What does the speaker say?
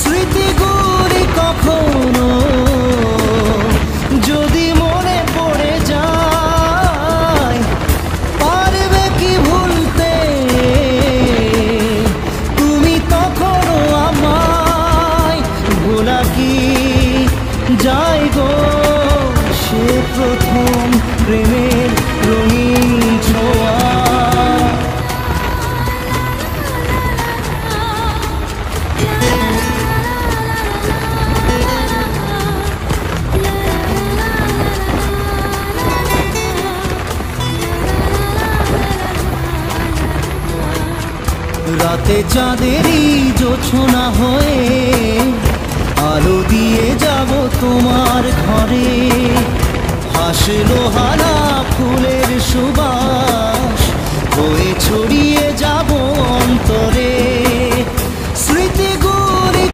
স্মৃতিগুলি কখনো যদি মনে পড়ে যায়, পারবে কি ভুলতে তুমি তখনও আমায়? ভোলা কি যায় গো সে প্রথম প্রেমের রঙিন ছোঁয়া? রাতে চাঁদেরই জোছনা হয়ে আলো দিয়ে যাব তোমার ঘরে। হাসলো হারা